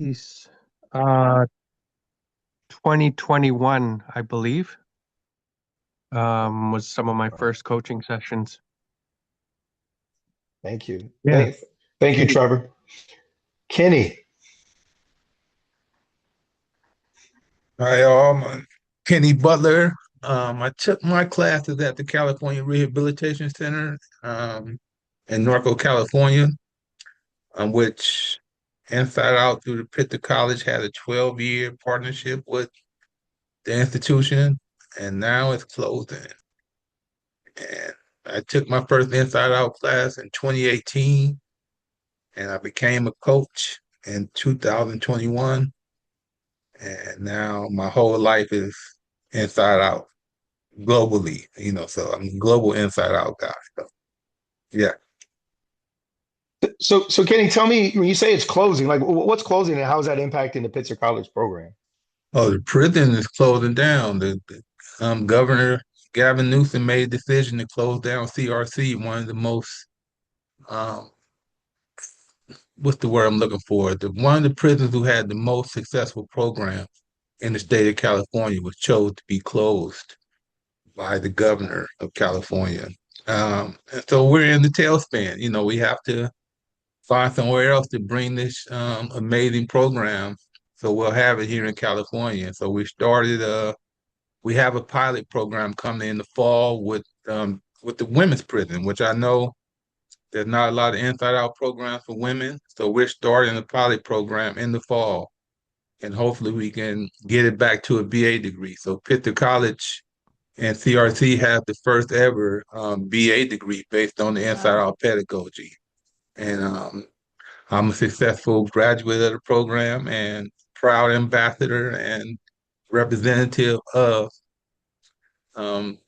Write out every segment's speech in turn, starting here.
Geez. Uh, 2021, I believe, was some of my first coaching sessions. Thank you. Yeah. Thank you, Trevor. Kenny. Hi, all. I'm Kenny Butler. I took my classes at the California Rehabilitation Center in Norco, California, which Inside Out through the Pitzer College had a 12-year partnership with the institution, and now it's closing. And I took my first Inside Out class in 2018, and I became a coach in 2021, and now my whole life is Inside Out. Globally, so I'm a global inside out guy. So, yeah. So Kenny, tell me when you say it's closing, like what's closing and how is that impacting the Pitzer College program? Oh, the prison is closing down. The Governor Gavin Newsom made a decision to close down CRC, one of the most, um, what's the word I'm looking for? One of the prisons who had the most successful programs in the state of California was chose to be closed by the governor of California. And so we're in the tailspin. We have to find somewhere else to bring this amazing program. So we'll have it here in California. So we have a pilot program coming in the fall with the women's prison, which I know there's not a lot of inside out programs for women. So we're starting a pilot program in the fall, and hopefully we can get it back to a BA degree. So Pitzer College and CRC have the first ever BA degree based on the inside out pedagogy. And I'm a successful graduate of the program and proud ambassador and representative of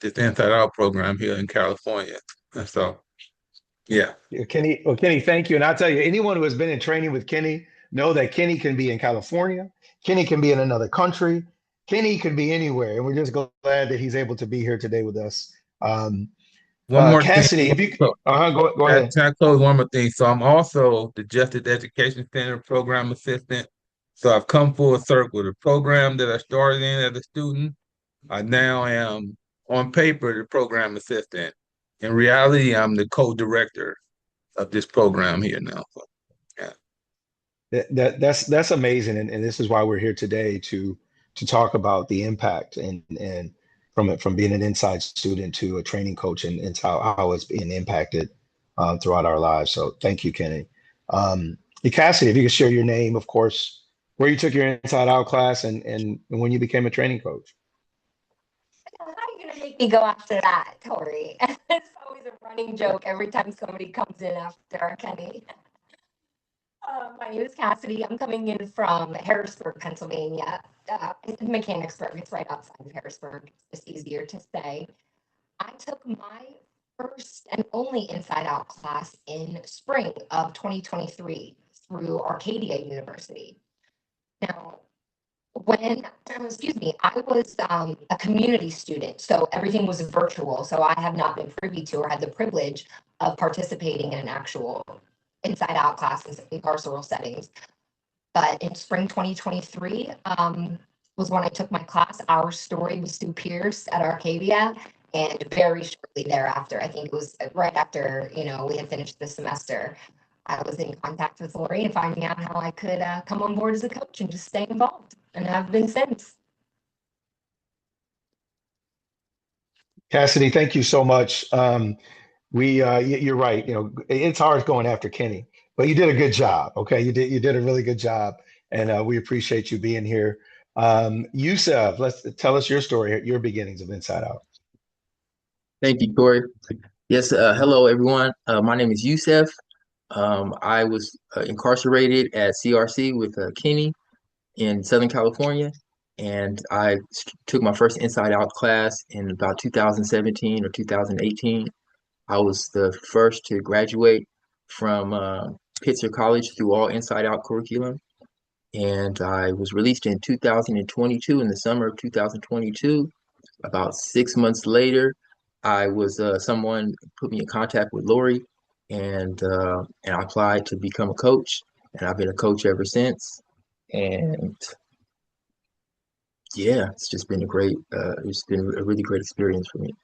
this Inside Out program here in California. And so, yeah. Yeah, Kenny, well, Kenny, thank you. And I'll tell you, anyone who has been in training with Kenny know that Kenny can be in California, Kenny can be in another country, Kenny could be anywhere. And we're just glad that he's able to be here today with us. Um, One more thing. Cassidy, if you So, go ahead. can I close one more thing? So I'm also the Justice Education Center program assistant. So I've come full circle. The program that I started in as a student, I now am on paper the program assistant. In reality, I'm the co-director of this program here now. So, yeah. That's amazing, and this is why we're here today to talk about the impact and from it from being an inside student to a training coach and how it's being impacted throughout our lives. So thank you, Kenny. Cassidy, if you could share your name, of course, where you took your inside out class and when you became a training coach. How are you gonna make me go after that, Tori? It's always a running joke every time somebody comes in after Kenny. My name is Cassidy. I'm coming in from Harrisburg, Pennsylvania. Mechanicsburg. It's right outside of Harrisburg. It's just easier to say. I took my first and only Inside Out class in spring of 2023 through Arcadia University. Now, excuse me, I was a community student, so everything was virtual. So I have not been privy to or had the privilege of participating in an actual inside out classes in carceral settings. But in spring 2023 was when I took my class. Our story with Stu Pierce at Arcadia. And very shortly thereafter, I think it was right after, we had finished the semester, I was in contact with Lori and finding out how I could come on board as a coach and just stay involved. And have been since. Cassidy, thank you so much. You're right. It's hard going after Kenny, but you did a good job. Okay, you did a really good job, and we appreciate you being here. Yusuf, let's tell us your story, your beginnings of Inside Out. Thank you, Corey. Yes, hello everyone. My name is Youssef. I was incarcerated at CRC with Kenny in Southern California, and took my first Inside Out class in about 2017 or 2018. I was the first to graduate from Pitzer College through all Inside Out curriculum, and I was released in 2022, in the summer of 2022. About 6 months later, I was someone put me in contact with Lori, and I applied to become a coach, and I've been a coach ever since. And yeah, it's just been it's been a really great experience for me.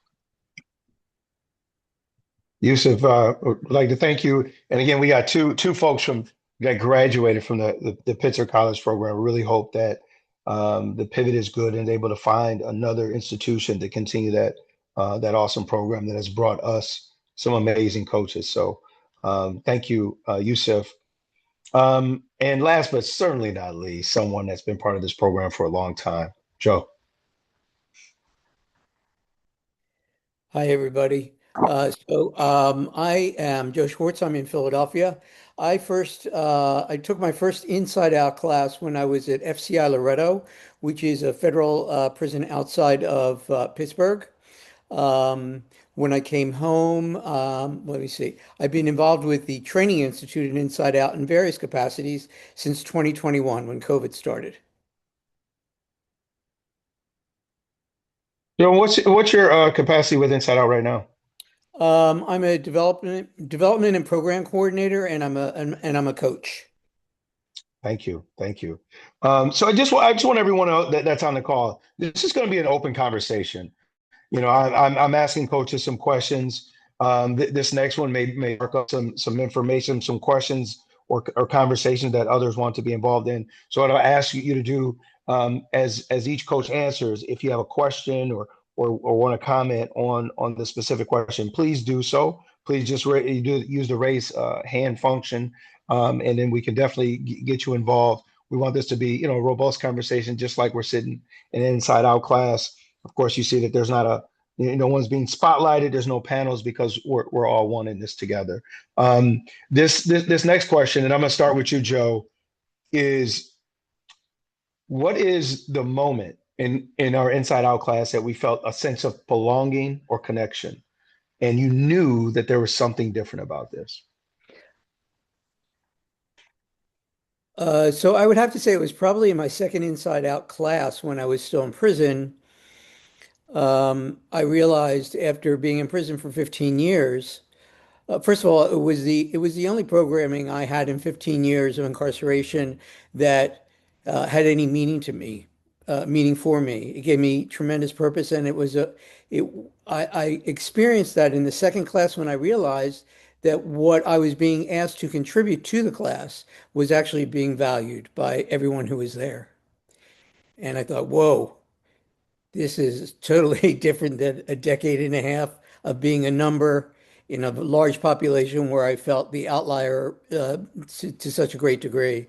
Yusuf, would like to thank you. And again, we got two folks from that graduated from the Pitzer College program. We really hope that the pivot is good and able to find another institution to continue that awesome program that has brought us some amazing coaches. So thank you, Yusuf. And last but certainly not least, someone that's been part of this program for a long time, Joe. Hi, everybody. I am Joe Schwartz. I'm in Philadelphia. I took my first Inside Out class when I was at FCI Loretto, which is a federal prison outside of Pittsburgh. When I came home, let me see, I've been involved with the Training Institute and Inside Out in various capacities since 2021 when COVID started. Joe, what's your capacity with Inside Out right now? I'm a development and program coordinator, and I'm a coach. Thank you. Thank you. So I just want everyone that's on the call. This is going to be an open conversation. I'm asking coaches some questions. This next one may work up some information, some questions or conversations that others want to be involved in. So what I'll ask you to do as each coach answers, if you have a question or want to comment on the specific question, please do so. Please just use the raise hand function, and then we can definitely get you involved. We want this to be a robust conversation, just like we're sitting in an inside out class. Of course, you see that there's not no one's being spotlighted. There's no panels because we're all one in this together. This next question, and I'm going to start with you, Joe, is what is the moment in our inside out class that we felt a sense of belonging or connection, and you knew that there was something different about this? So I would have to say it was probably in my second Inside Out class when I was still in prison. I realized after being in prison for 15 years, first of all, it was the only programming I had in 15 years of incarceration that had any meaning to me, meaning for me. It gave me tremendous purpose, and it. I experienced that in the second class when I realized that what I was being asked to contribute to the class was actually being valued by everyone who was there. And I thought, whoa. This is totally different than a decade and a half of being a number in a large population where I felt the outlier to such a great degree.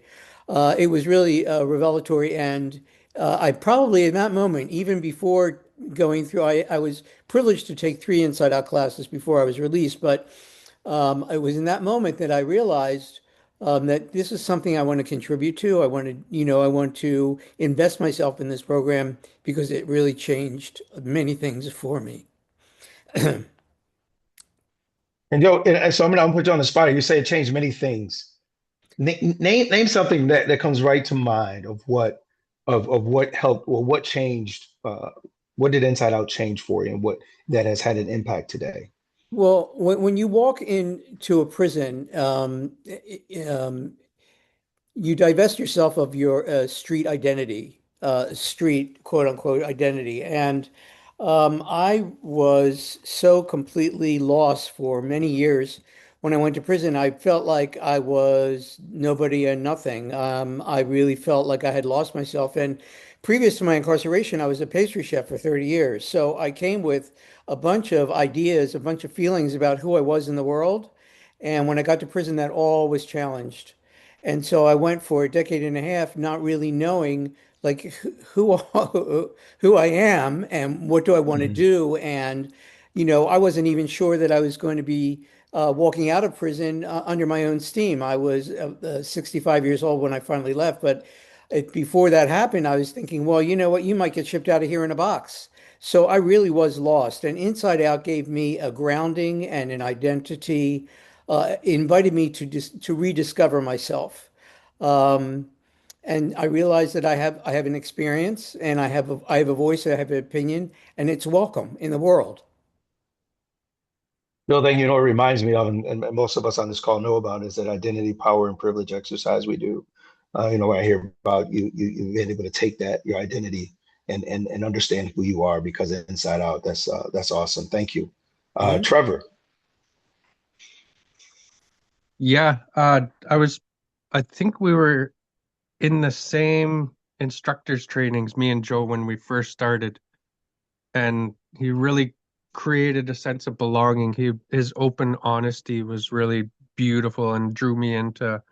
It was really revelatory, and I probably in that moment, even before going through, I was privileged to take 3 inside out classes before I was released, but it was in that moment that I realized that this is something I want to contribute to. I want to invest myself in this program because it really changed many things for me. And Joe, so I'm gonna put you on the spot. You say it changed many things. Name something that comes right to mind of what helped or what changed. What did Inside Out change for you, and what that has had an impact today? Well, when you walk into a prison, you divest yourself of your street identity, street quote unquote identity. And I was so completely lost for many years. When I went to prison, I felt like I was nobody and nothing. I really felt like I had lost myself. And previous to my incarceration, I was a pastry chef for 30 years. So I came with a bunch of ideas, a bunch of feelings about who I was in the world. And when I got to prison, that all was challenged. And so I went for a decade and a half, not really knowing like who who I am and what do I want to Mhm. do. And I wasn't even sure that I was going to be walking out of prison under my own steam. I was 65 years old when I finally left, but before that happened, I was thinking, well, you know what, you might get shipped out of here in a box. So I really was lost. And Inside Out gave me a grounding and an identity, invited me to rediscover myself. Um, and I realized that I have an experience and I have a voice, I have an opinion, and it's welcome in the world. The other thing it reminds me of, and most of us on this call know about, is that identity, power, and privilege exercise we do. When I hear about you've been able to take that your identity and understand who you are because of inside out. That's awesome. Thank you, Mhm. Trevor. Yeah, I think we were in the same instructors trainings, me and Joe, when we first started, and he really created a sense of belonging. His open honesty was really beautiful and drew me into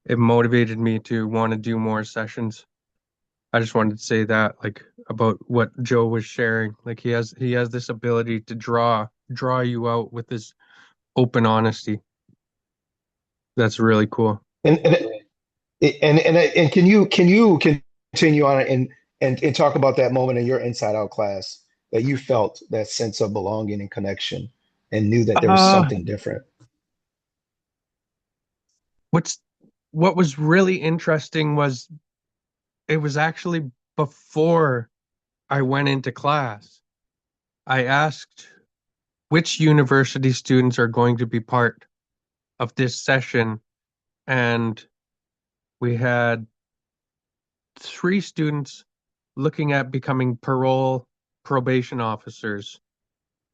it, motivated me to want to do more sessions. I just wanted to say that, like, about what Joe was sharing. Like, he has this ability to draw you out with his open honesty. That's really cool. And can you continue on and talk about that moment in your inside out class that you felt that sense of belonging and connection and knew that there was Uh, something different. what's what was really interesting was it was actually before I went into class. I asked which university students are going to be part of this session, and we had three students looking at becoming probation officers.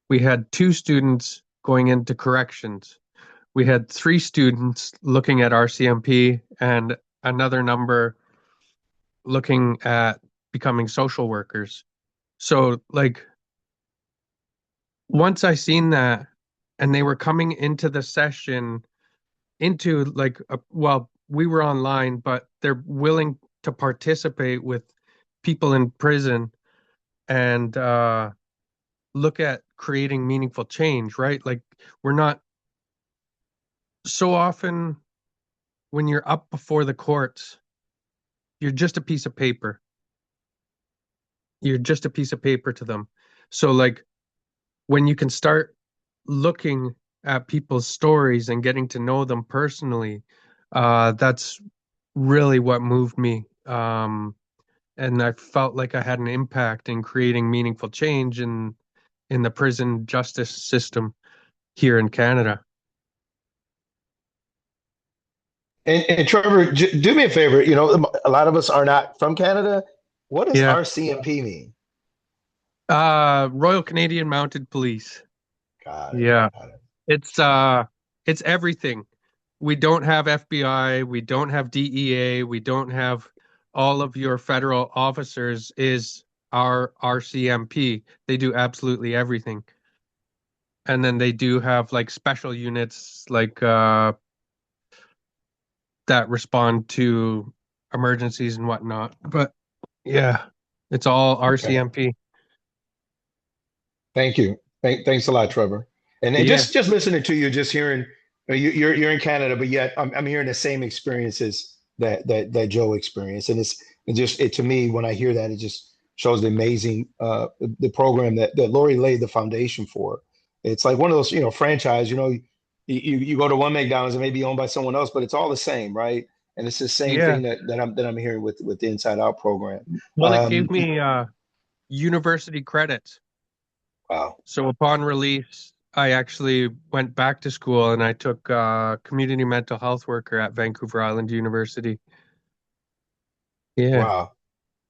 We had two students going into corrections. We had three students looking at RCMP and another number looking at becoming social workers. So, like, once I seen that and they were coming into the session into well, we were online, but they're willing to participate with people in prison and look at creating meaningful change, right? Like, we're not so often when you're up before the courts, you're just a piece of paper. You're just a piece of paper to them. So, like, when you can start looking at people's stories and getting to know them personally, that's really what moved me. And I felt like I had an impact in creating meaningful change in the prison justice system here in Canada. And Trevor, do me a favor. A lot of us are not from Canada. What does Yeah. RCMP mean? Royal Canadian Mounted Police. Got it. Yeah. Got it. It's it's everything. We don't have FBI, we don't have DEA, we don't have all of your federal officers is our RCMP. They do absolutely everything. And then they do have like special units like that respond to emergencies and whatnot. But yeah, it's all Okay. RCMP. Thank you. Thanks a lot, Trevor. And Yeah. just listening to you, just hearing you're in Canada, but yet I'm hearing the same experiences that Joe experienced, and it to me when I hear that it just shows the amazing the program that Lori laid the foundation for. It's like one of those franchise. You go to one McDonald's and may be owned by someone else, but it's all the same, right? And it's the same Yeah. thing that I'm hearing with the Inside Out program. Well, it gave Um, me university credits. wow, So upon release, I actually went back to school and I took community mental health worker at Vancouver Island University. Yeah. wow,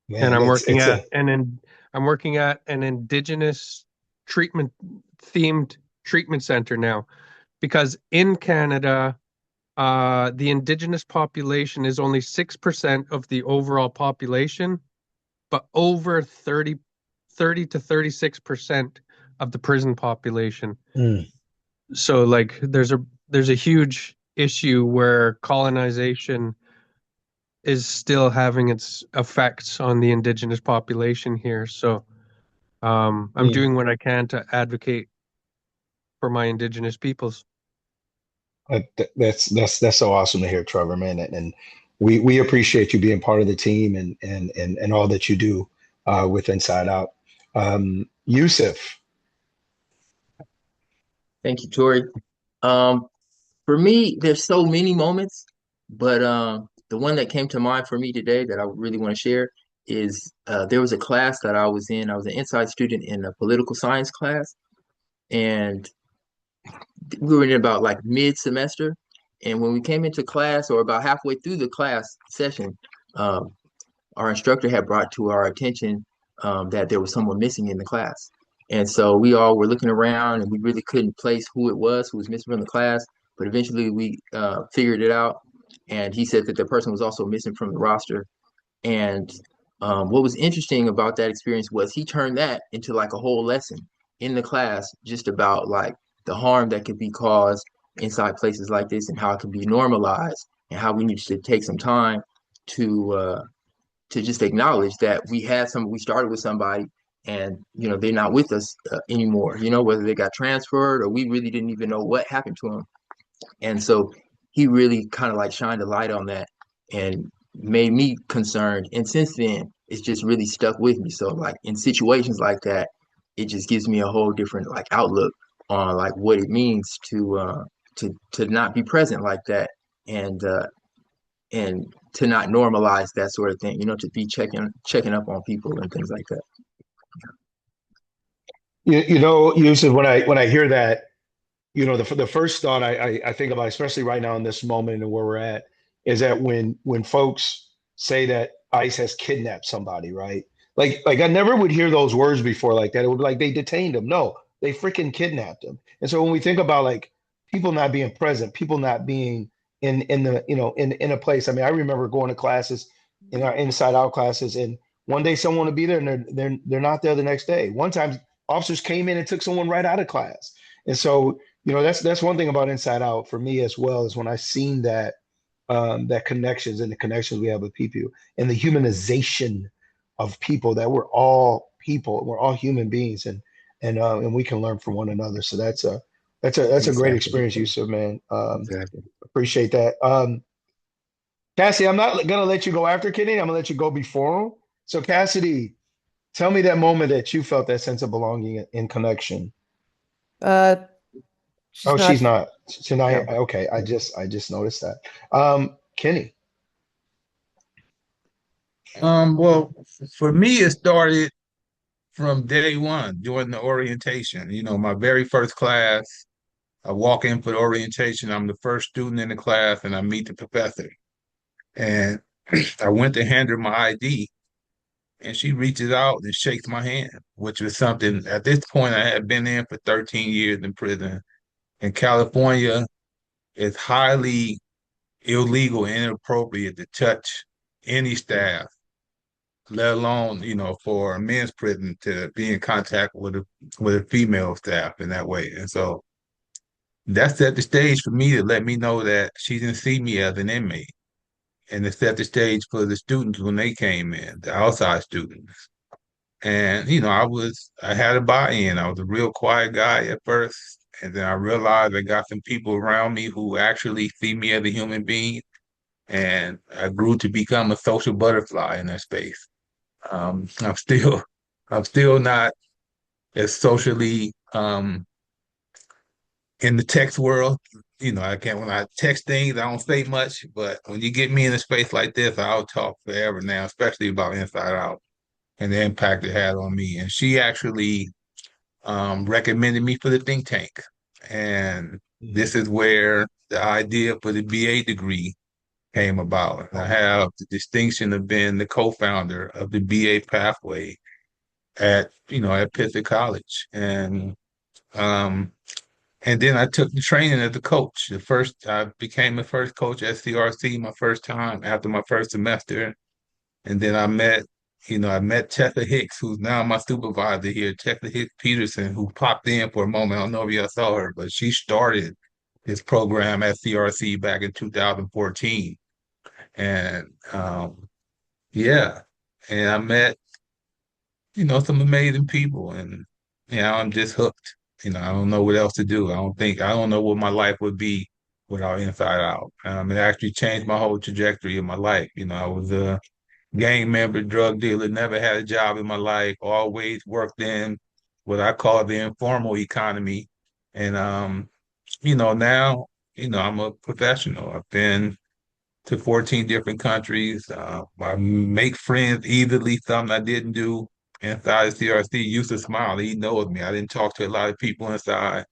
And man, it's a I'm working at an indigenous treatment themed treatment center now because in Canada, the indigenous population is only 6% of the overall population, but over 30 to 36% of the prison population. mm, So like there's a huge issue where colonization is still having its effects on the indigenous population here. So I'm mm. doing what I can to advocate for my indigenous peoples. That's so awesome to hear, Trevor, man, and we appreciate you being part of the team and all that you do with Inside Out. Yusuf, Thank you, Tori. Um, for me, there's so many moments, but the one that came to mind for me today that I really want to share is there was a class that I was in. I was an inside student in a political science class, and we were in about like mid-semester, And when we came into class, or about halfway through the class session, um, our instructor had brought to our attention that there was someone missing in the class. And so we all were looking around and we really couldn't place who was missing from the class. But eventually we figured it out. And he said that the person was also missing from the roster. And what was interesting about that experience was he turned that into like a whole lesson in the class, just about like the harm that could be caused inside places like this and how it can be normalized and how we need to take some time to just acknowledge that we started with somebody and they're not with us anymore, whether they got transferred or we really didn't even know what happened to them. And so he really kind of like shined a light on that and made me concerned. And since then, it's just really stuck with me. So like in situations like that, it just gives me a whole different like outlook on like what it means to not be present like that and to not normalize that sort of thing, to be checking up on people and things like that. Yusuf, when I hear that, the first thought I think about, especially right now in this moment and where we're at, is that when folks say that ICE has kidnapped somebody, right? Like I never would hear those words before like that. It would be like they detained him. No, they freaking kidnapped him. And so when we think about like people not being present, people not being in the in a place. I mean, I remember going to classes in our inside out classes, and one day someone would be there and they're not there the next day. One time officers came in and took someone right out of class. And so that's one thing about Inside Out for me as well, is when I seen that that connections and the connections we have with people and the humanization of people, that we're all people, we're all human beings, and we can learn from one another. So that's a great Exactly. experience, Yusuf, man. Exactly. Appreciate that. Cassie, I'm not gonna let you go after Kenny. I'm gonna let you go before him. So Cassidy, tell me that moment that you felt that sense of belonging and connection. Uh, Oh, just she's not, not. She's not. no. Okay, I just noticed that. Kenny. Well, for me, it started from day one during the orientation. My very first class, I walk in for the orientation. I'm the first student in the class, and I meet the professor. And I went to hand her my ID, and she reaches out and shakes my hand, which was something at this point I had been in for 13 years in prison. In California, it's highly illegal and inappropriate to touch any staff, let alone, for a men's prison to be in contact with a female staff in that way. And so that set the stage for me to let me know that she didn't see me as an inmate. And it set the stage for the students when they came in, the outside students. And, I had a buy-in. I was a real quiet guy at first. And then I realized I got some people around me who actually see me as a human being. And I grew to become a social butterfly in that space. I'm still, I'm still not as socially in the text world. I can't, when I text things, I don't say much, but when you get me in a space like this, I'll talk forever now, especially about Inside Out and the impact it had on me. And she actually recommended me for the think tank. And this is where the idea for the BA degree came about. I have the distinction of being the co-founder of the BA pathway at Pittsburgh College. Um, and then I took the training as a coach. I became the first coach at CRC my first time after my first semester. And then I met Tessa Hicks, who's now my supervisor here, Tessa Hicks Peterson, who popped in for a moment. I don't know if y'all saw her, but she started this program at CRC back in 2014. And yeah, and I met, some amazing people, and I'm just hooked. I don't know what else to do. I don't know what my life would be without Inside Out. It actually changed my whole trajectory of my life. I was a gang member, drug dealer, never had a job in my life, always worked in what I call the informal economy. And now, I'm a professional. I've been to 14 different countries. I make friends easily, something I didn't do inside of CRC. Used to smile. He knows me. I didn't talk to a lot of people inside.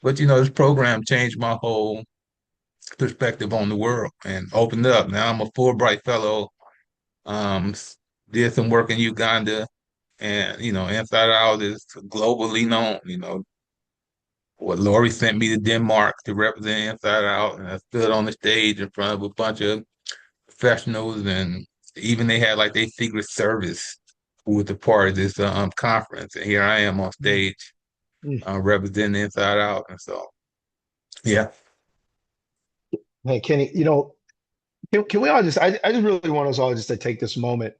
But this program changed my whole perspective on the world and opened up. Now I'm a Fulbright fellow. Did some work in Uganda, and Inside Out is globally known. What Lori sent me to Denmark to represent Inside Out, and I stood on the stage in front of a bunch of professionals, and even they had like their secret service who was a part of this conference, and here I am on stage Mm. representing Inside Out, and so yeah. Hey, Kenny, can we all I just really want us all just to take this moment.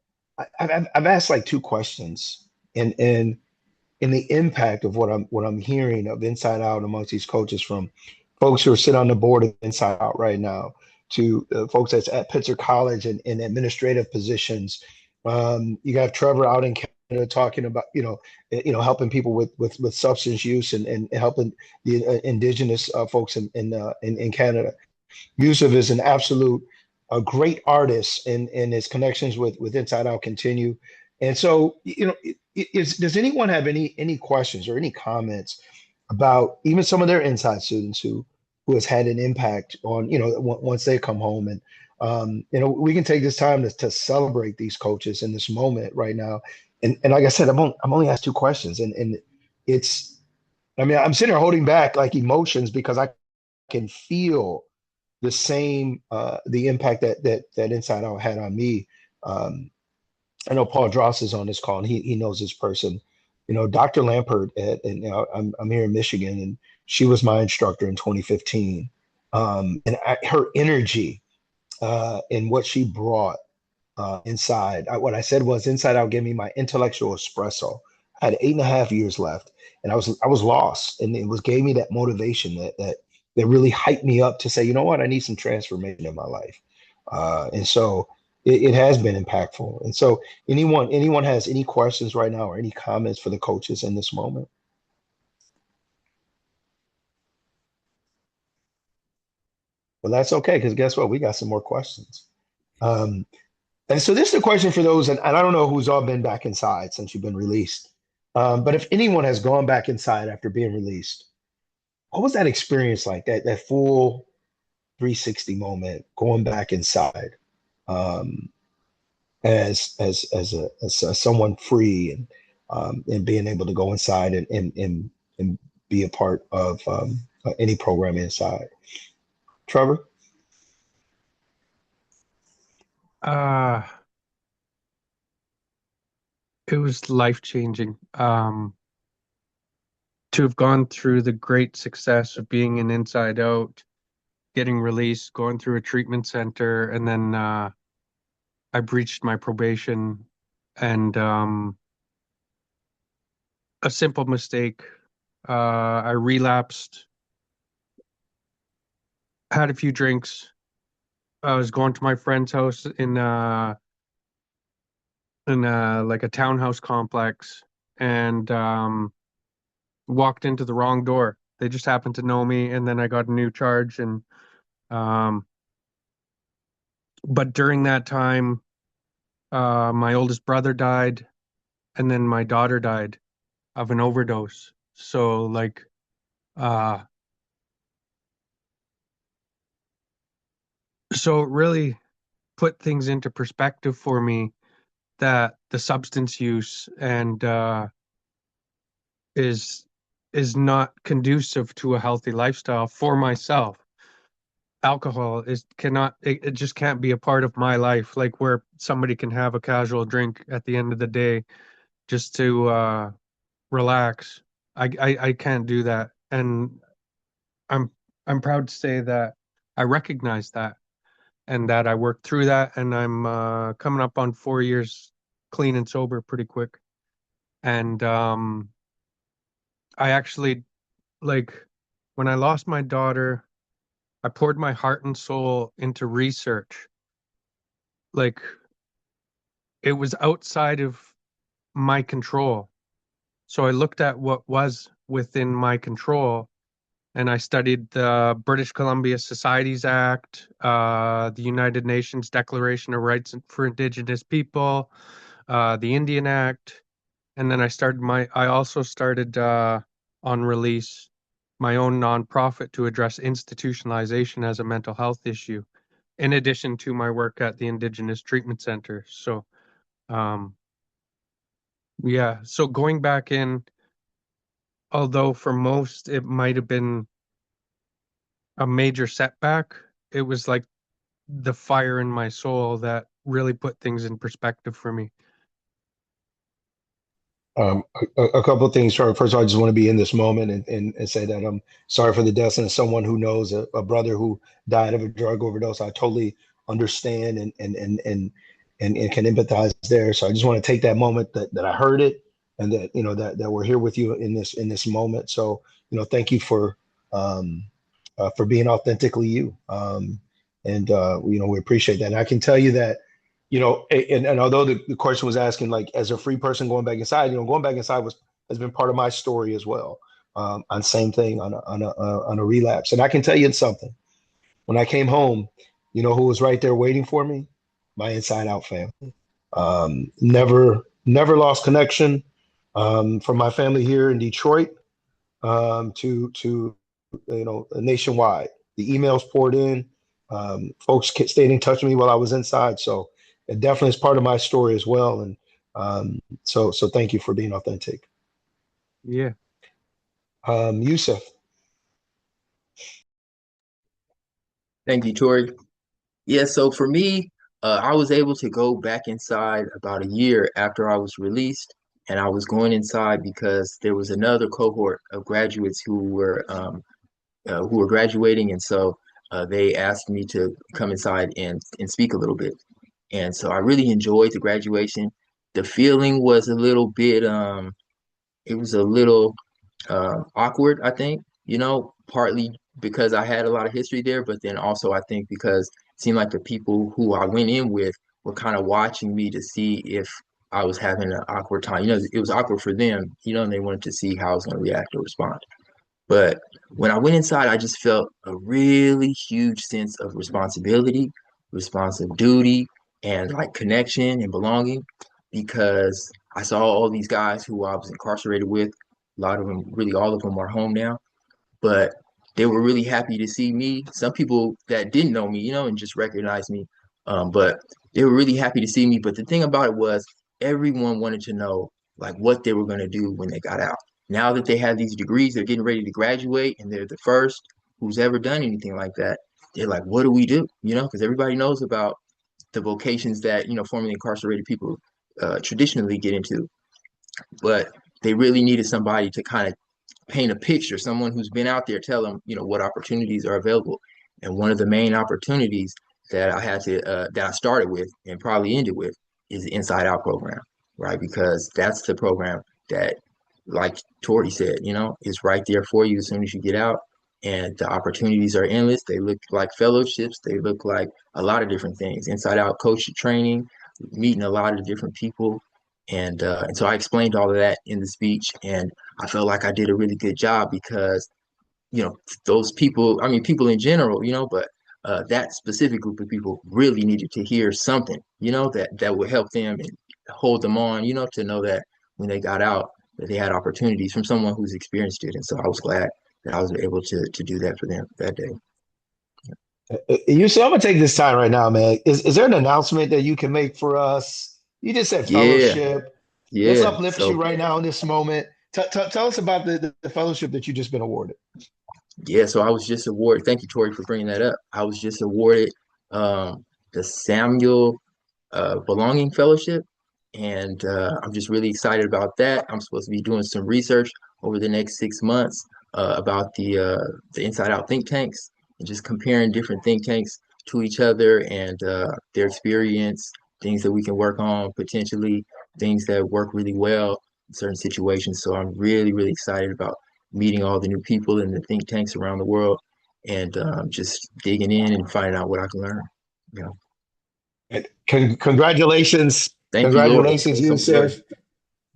I've asked like two questions, and in the impact of what I'm hearing of Inside Out amongst these coaches, from folks who are sitting on the board of Inside Out right now to folks that's at Pitzer College and in administrative positions. You got Trevor out in Canada talking about helping people with substance use and helping the indigenous folks in Canada. Yusuf is an absolute a great artist, and his connections with Inside Out continue. And so, does anyone have any questions or any comments about even some of their inside students who has had an impact on, once they come home? And we can take this time to celebrate these coaches in this moment right now. And like I said, I'm only asked two questions, and it's, I mean, I'm sitting here holding back like emotions because I can feel the impact that Inside Out had on me. Um, I know Paul Dross is on this call, and he knows this person. Dr. Lampert, I'm here in Michigan, and she was my instructor in 2015. Her energy and what she brought inside. What I said was, Inside Out gave me my intellectual espresso. I had 8.5 years left, and I was lost, and it was gave me that motivation that really hyped me up to say, you know what, I need some transformation in my life. And so it has been impactful. And so anyone has any questions right now or any comments for the coaches in this moment? Well, that's okay, because guess what? We got some more questions. Um, And so this is a question for those, and I don't know who's all been back inside since you've been released. But if anyone has gone back inside after being released, what was that experience like? That full 360 moment, going back inside, um, as someone free, and being able to go inside and be a part of any program inside. Trevor? Uh, it was life-changing. To have gone through the great success of being an Inside Out, getting released, going through a treatment center, and then I breached my probation, and a simple mistake. I relapsed, had a few drinks. I was going to my friend's house in like a townhouse complex, and walked into the wrong door. They just happened to know me, and then I got a new charge. And um, but during that time, my oldest brother died, and then my daughter died of an overdose. So like, uh, so it really put things into perspective for me that the substance use and is is not conducive to a healthy lifestyle for myself. Alcohol is cannot it just can't be a part of my life, like where somebody can have a casual drink at the end of the day just to relax. I can't do that. And I'm I'm proud to say that I recognize that and that I worked through that, and I'm coming up on 4 years clean and sober pretty quick. And I actually, like, when I lost my daughter, I poured my heart and soul into research. Like, it was outside of my control. So I looked at what was within my control, and I studied the British Columbia Societies Act, the United Nations Declaration of Rights for Indigenous People, the Indian Act, and then I also started on release my own nonprofit to address institutionalization as a mental health issue, in addition to my work at the Indigenous Treatment Center. So, um, yeah, so going back in, although for most it might have been a major setback, it was like the fire in my soul that really put things in perspective for me. A couple of things. First of all, I just want to be in this moment and say that I'm sorry for the deaths, and as someone who knows a brother who died of a drug overdose, I totally understand and can empathize there. So I just want to take that moment that I heard it, and that that we're here with you in this moment. So thank you for being authentically you, and we appreciate that. And I can tell you that and although the question was asking, like, as a free person going back inside, going back inside has been part of my story as well. On same thing on a relapse. And I can tell you something. When I came home, who was right there waiting for me? My inside out family. Never lost connection from my family here in Detroit to nationwide. The emails poured in. Folks stayed in touch with me while I was inside. So it definitely is part of my story as well. And so thank you for being authentic. Yeah. Yusuf. Thank you, Tori. Yeah, so for me, I was able to go back inside about a year after I was released, and I was going inside because there was another cohort of graduates who were graduating, and so they asked me to come inside and speak a little bit. And so I really enjoyed the graduation. The feeling was a little bit it was a little awkward, I think, partly because I had a lot of history there, but then also I think because it seemed like the people who I went in with were kind of watching me to see if I was having an awkward time. It was awkward for them, and they wanted to see how I was going to react or respond. But when I went inside, I just felt a really huge sense of responsibility, responsive duty, and like connection and belonging because I saw all these guys who I was incarcerated with. A lot of them, really all of them are home now, but they were really happy to see me. Some people that didn't know me, and just recognized me, but they were really happy to see me. But the thing about it was, everyone wanted to know like what they were going to do when they got out. Now that they have these degrees, they're getting ready to graduate, and they're the first who's ever done anything like that. They're like, "What do we do?" Because everybody knows about the vocations that formerly incarcerated people traditionally get into, but they really needed somebody to kind of paint a picture, someone who's been out there tell them, what opportunities are available. And one of the main opportunities that I started with and probably ended with is the Inside Out program, right? Because that's the program that, like Tori said, is right there for you as soon as you get out. And the opportunities are endless. They look like fellowships. They look like a lot of different things. Inside Out coach training, meeting a lot of different people. And so I explained all of that in the speech, and I felt like I did a really good job because, those people, I mean, people in general, but that specific group of people really needed to hear something, that would help them and hold them on, to know that when they got out, that they had opportunities from someone who's experienced it. And so I was glad that I was able to do that for them that day. Yusuf, I'm gonna take this time right now, man. Is there an announcement that you can make for us? You just said Yeah, fellowship. Let's yeah. uplift you So right now in this moment. Tell us about the fellowship that you just been awarded. Yeah, so I was just awarded. Thank you, Tori, for bringing that up. I was just awarded the Samuel Belonging Fellowship, and I'm just really excited about that. I'm supposed to be doing some research over the next 6 months about the Inside Out think tanks and just comparing different think tanks to each other and their experience, things that we can work on potentially, things that work really well in certain situations. So I'm really, really excited about meeting all the new people in the think tanks around the world and just digging in and finding out what I can learn. Yeah. Congratulations, Thank you, Lord. congratulations, So much love. Yusuf.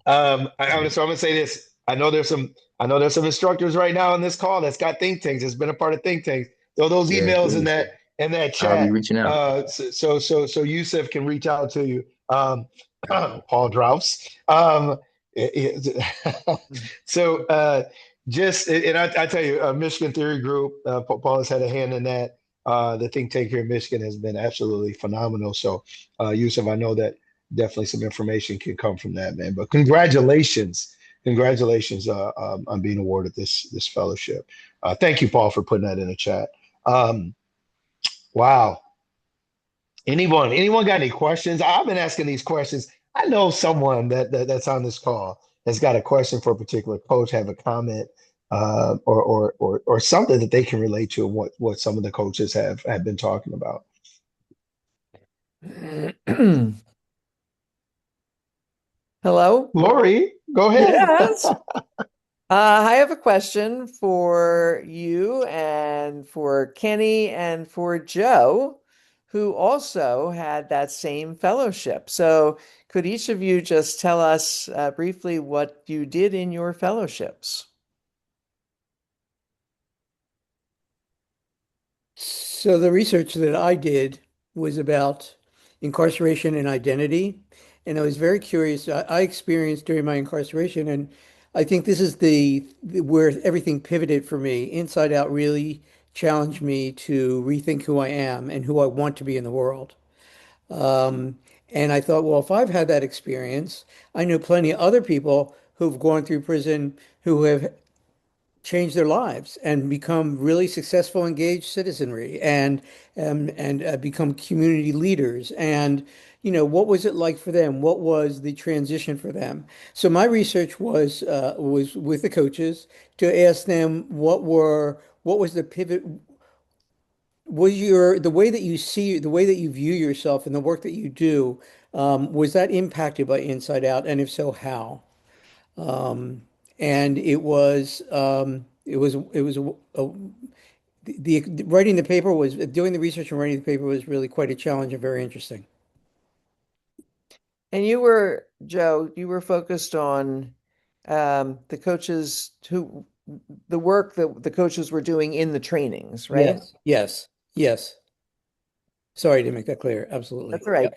So I'm gonna say this. I know there's some instructors right now in this call that's got think tanks. It's been a part of think tanks. Throw those Yes, emails please. in that I'll be chat. reaching out. So Yusuf can reach out to you. Paul Drouse. So just and I tell you, Michigan Theory Group, Paul has had a hand in that. The think tank here in Michigan has been absolutely phenomenal. So, Yusuf, I know that definitely some information can come from that, man. But congratulations on being awarded this fellowship. Thank you, Paul, for putting that in the chat. Um, wow. Anyone got any questions? I've been asking these questions. I know someone that's on this call has got a question for a particular coach, have a comment, or something that they can relate to what some of the coaches have been talking about. Hello? Lori, go ahead. Yes. I have a question for you and for Kenny and for Joe, who also had that same fellowship. So, could each of you just tell us briefly what you did in your fellowships? So the research that I did was about incarceration and identity. And I was very curious. I experienced during my incarceration, and I think this is where everything pivoted for me. Inside Out really challenged me to rethink who I am and who I want to be in the world. And I thought, well, if I've had that experience, I know plenty of other people who've gone through prison who have change their lives and become really successful, engaged citizenry and become community leaders. And, what was it like for them? What was the transition for them? So my research was with the coaches to ask them what was the pivot? Was the way that you see, the way that you view yourself and the work that you do, was that impacted by Inside Out? And if so, how? And the writing the paper was doing the research and writing the paper was really quite a challenge and very interesting. And you were, Joe, you were focused on the coaches the work that the coaches were doing in the trainings, right? Yes. Sorry to make that clear. Absolutely. That's right.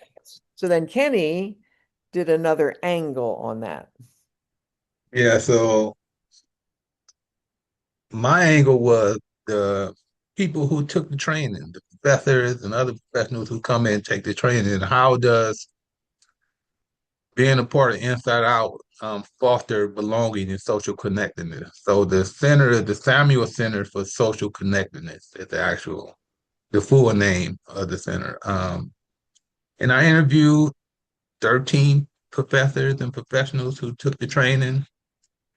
So then Kenny did another angle on that. Yeah, so my angle was the people who took the training, the professors and other professionals who come in and take the training, and how does being a part of Inside Out foster belonging and social connectedness. So the Samuel Center for Social Connectedness is the full name of the center. And I interviewed 13 professors and professionals who took the training,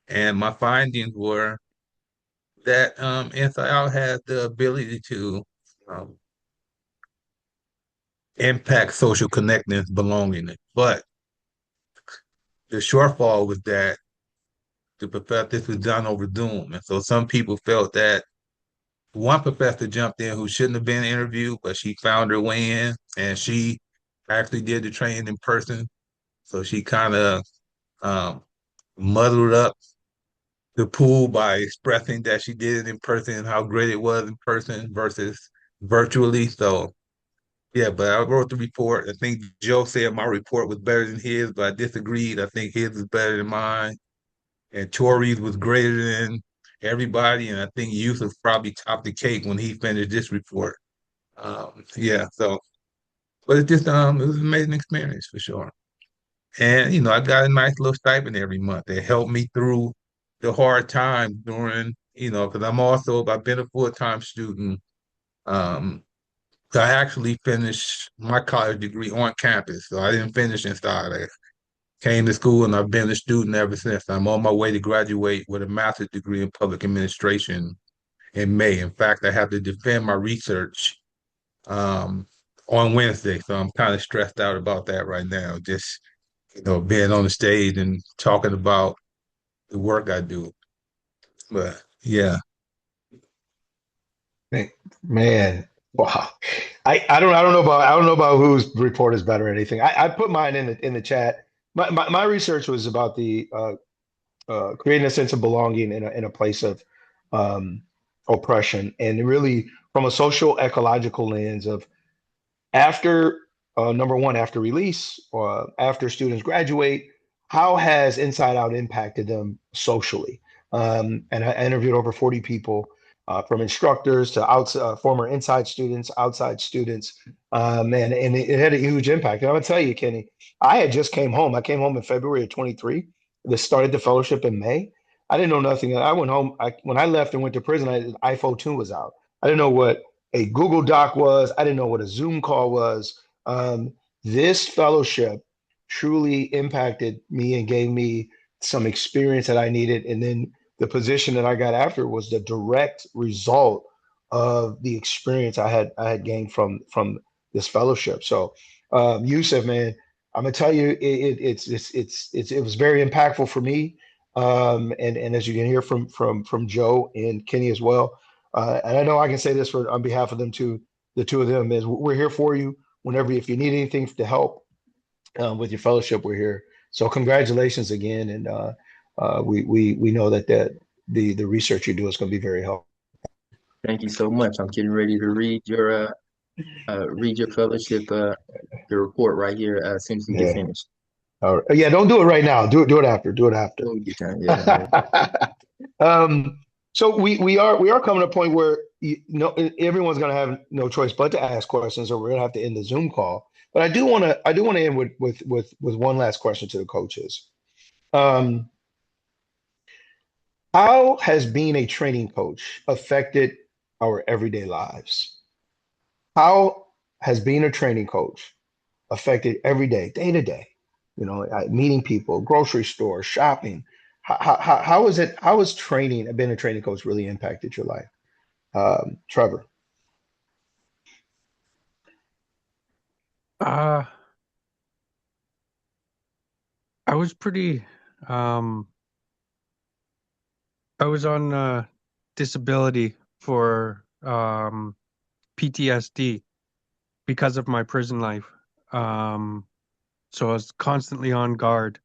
and my findings were that Inside Out has the ability to um, impact social connectedness, belonging. But the shortfall was that this was done over Zoom. And so some people felt that one professor jumped in who shouldn't have been interviewed, but she found her way in and she actually did the training in person. So she kind of um, muddled up the pool by expressing that she did it in person and how great it was in person versus virtually. So yeah, but I wrote the report. I think Joe said my report was better than his, but I disagreed. I think his was better than mine. And Tori's was greater than everybody. And I think Yusuf probably topped the cake when he finished this report. Yeah, so but it was an amazing experience for sure. And I got a nice little stipend every month. They helped me through the hard times during, because I've been a full-time student. Um, I actually finished my college degree on campus, so I didn't finish inside. I came to school and I've been a student ever since. I'm on my way to graduate with a master's degree in public administration in May. In fact, I have to defend my research um, on Wednesday, so I'm kind of stressed out about that right now. Just being on the stage and talking about the work I do. But yeah, Man, wow. I don't know about whose report is better or anything. I put mine in the chat. My research was about the creating a sense of belonging in a place of um, oppression, and really from a social ecological lens of after number one, after release or after students graduate, how has Inside Out impacted them socially? And I interviewed over 40 people, from instructors to former inside students, outside students, and it had a huge impact. And I'm gonna tell you, Kenny, I had just came home. I came home in February of 23. They started the fellowship in May. I didn't know nothing. I went home. When I left and went to prison, iPhone 2 was out. I didn't know what a Google Doc was. I didn't know what a Zoom call was. This fellowship truly impacted me and gave me some experience that I needed. And then the position that I got after was the direct result of the experience I had gained from this fellowship. So, Yusuf, man, I'm gonna tell you, it was very impactful for me. And as you can hear from Joe and Kenny as well, and I know I can say this for on behalf of them too. The two of them is we're here for you whenever if you need anything to help with your fellowship, we're here. So congratulations again, and we know the research you do is going to be very helpful. Thank you so much. I'm getting ready to read your fellowship your report right here as soon as we get Yeah. finished. All right. Yeah. Don't do it right now. Do it after. Do it after. When we get time, yeah. um, so we are coming to a point where everyone's going to have no choice but to ask questions, or we're going to have to end the Zoom call. But I do want to end with one last question to the coaches. Um, how has being a training coach affected our everyday lives? How has being a training coach affected every day to day? Meeting people, grocery store, shopping. How is it? How has being a training coach really impacted your life, Trevor? Uh, I was pretty, um, I was on disability for PTSD because of my prison life. Um, so I was constantly on guard.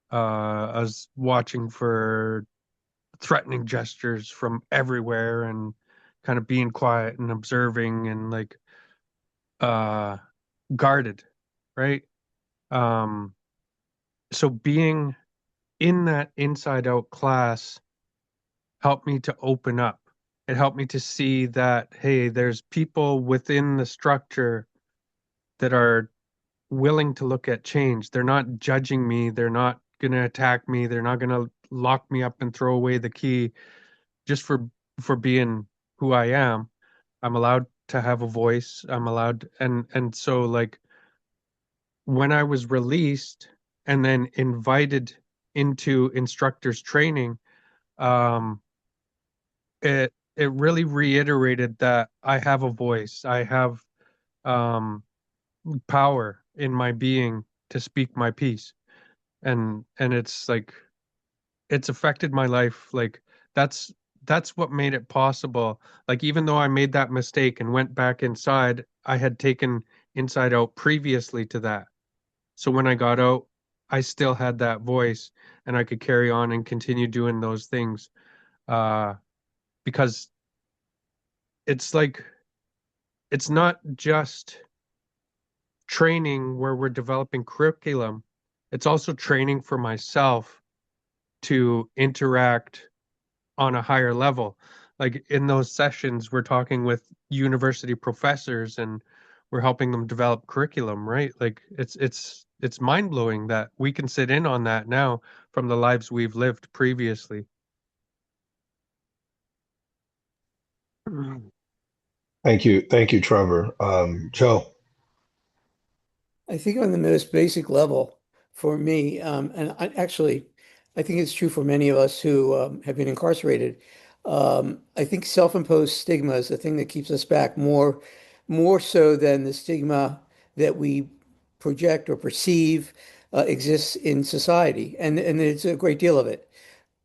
I was watching for threatening gestures from everywhere and kind of being quiet and observing and like uh guarded, right? Um, so being in that inside out class helped me to open up. It helped me to see that, hey, there's people within the structure that are willing to look at change. They're not judging me. They're not going to attack me. They're not going to lock me up and throw away the key just for being who I am. I'm allowed to have a voice. I'm allowed and so like when I was released and then invited into instructors training, um, it really reiterated that I have a voice. I have um, power in my being to speak my piece, and it's like it's affected my life. Like that's that's what made it possible. Like even though I made that mistake and went back inside, I had taken inside out previously to that. So when I got out, I still had that voice and I could carry on and continue doing those things. Uh, because it's like, it's not just training where we're developing curriculum, it's also training for myself to interact on a higher level. Like in those sessions, we're talking with university professors and we're helping them develop curriculum, right? Like it's mind blowing that we can sit in on that now from the lives we've lived previously. Thank you, Trevor. Joe. I think on the most basic level for me, and I think it's true for many of us who have been incarcerated. I think self-imposed stigma is the thing that keeps us back more so than the stigma that we project or perceive exists in society, and there's a great deal of it.